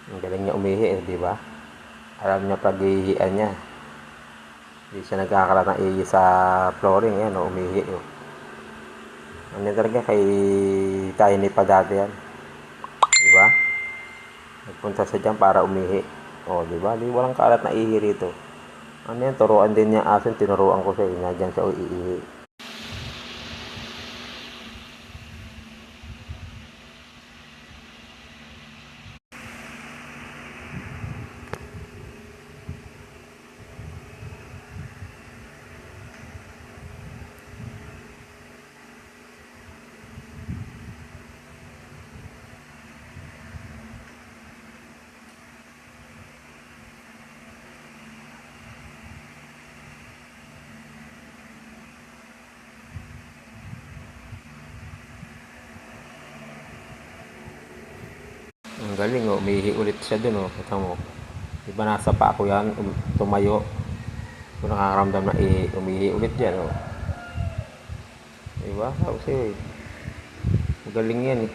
Ang galing niya umihi, di ba? Alam niya pag-ihian niya. Hindi siya nagkakalat ng ihi sa flooring. Yan, umihi. Ano talaga kay Tiny pa dati yan. Di ba? Nagpunta siya dyan para umihi. Di ba? Di walang kalat na ihi rito. Ano yan, turuan din niya asin. Tinuruan ko siya. Diyan siya iihi. Ang galing, umihi ulit siya dun, kita mo. Di ba nasa pa ako yan, tumayo. Kung nakakaramdam na umihi ulit yan, Di ba? Sabi sa'yo magaling yan eh.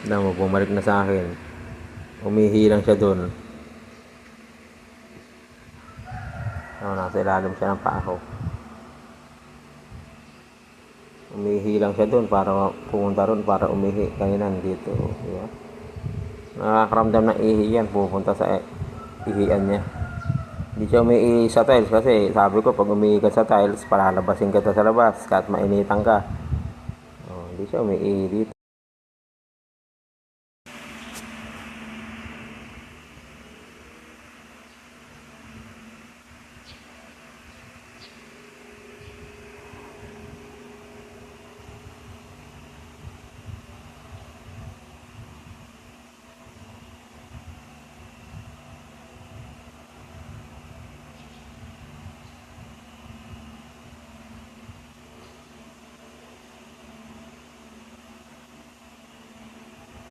Alam mo, bumalik na sa akin. Umihi lang siya dun. Nasa ilalim siya ng paa ko. Umihi lang siya dun para pumunta ron para umihi. Kanina dito. Diba? Nakakaramdam ng ihi yan. Pupunta sa ihian niya. Hindi siya umihi sa tiles kasi sabi ko pag umihi ka sa tiles palalabasin ka sa labas kahit mainitan ka. Hindi siya umihi dito.